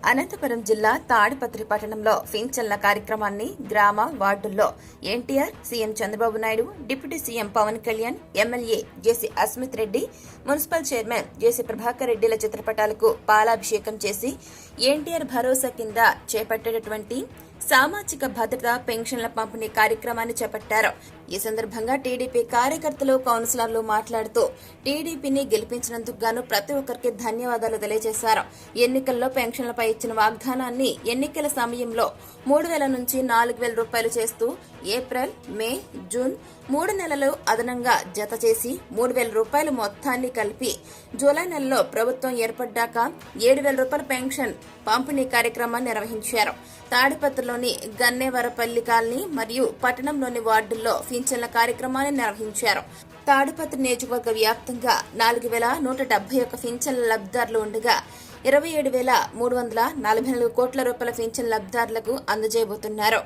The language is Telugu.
అనంతపురం జిల్లా తాడిపత్రి పట్టణంలో పింఛన్ల కార్యక్రమాన్ని గ్రామ వార్డుల్లో NTR, CM Chandrababu Naidu, deputy CM Pawan Kalyan, MLA JC Asmith Reddy, municipal chairman JC Prabhakar రెడ్డిల చిత్రపటాలకు పాలాభిషేకం చేసి ఎన్టీఆర్ భరోసా కింద చేపట్టేటటువంటి సామాజిక భద్రత పెన్షన్ల పంపిణీ కార్యక్రమాన్ని చేపట్టారు. ఈ సందర్భంగా టీడీపీ కార్యకర్తలు, కౌన్సిలర్లు మాట్లాడుతూ టీడీపీని గెలిపించినందుకు గాను ప్రతి ఒక్కరికి ధన్యవాదాలు తెలియజేశారు. ఎన్నికల్లో పెన్షన్లపై ఇచ్చిన వాగ్దానాన్ని ఎన్నికల సమయంలో 3,000 నుంచి 4,000 రూపాయలు చేస్తూ ఏప్రిల్, మే, జూన్ 3 నెలలు అదనంగా జత చేసి 3,000 రూపాయలు మొత్తాన్ని కలిపి జూలై నెలలో ప్రభుత్వం ఏర్పడ్డాక 7,000 రూపాయల పెన్షన్ పంపిణీ కార్యక్రమాన్ని నిర్వహించారు. తాడిపత్రిలోని గన్నేవరపల్లి కాలనీ మరియు పట్టణంలోని వార్డుల్లో పింఛన్ల కార్యక్రమాన్ని నిర్వహించారు. తాడిపత్రి నియోజకవర్గ వ్యాప్తంగా 4,171 పింఛన్ల లబ్ధిదారులు ఉండగా 27,344 కోట్ల రూపాయల పింఛన్ లబ్ధిదారులకు అందజేయబోతున్నారు.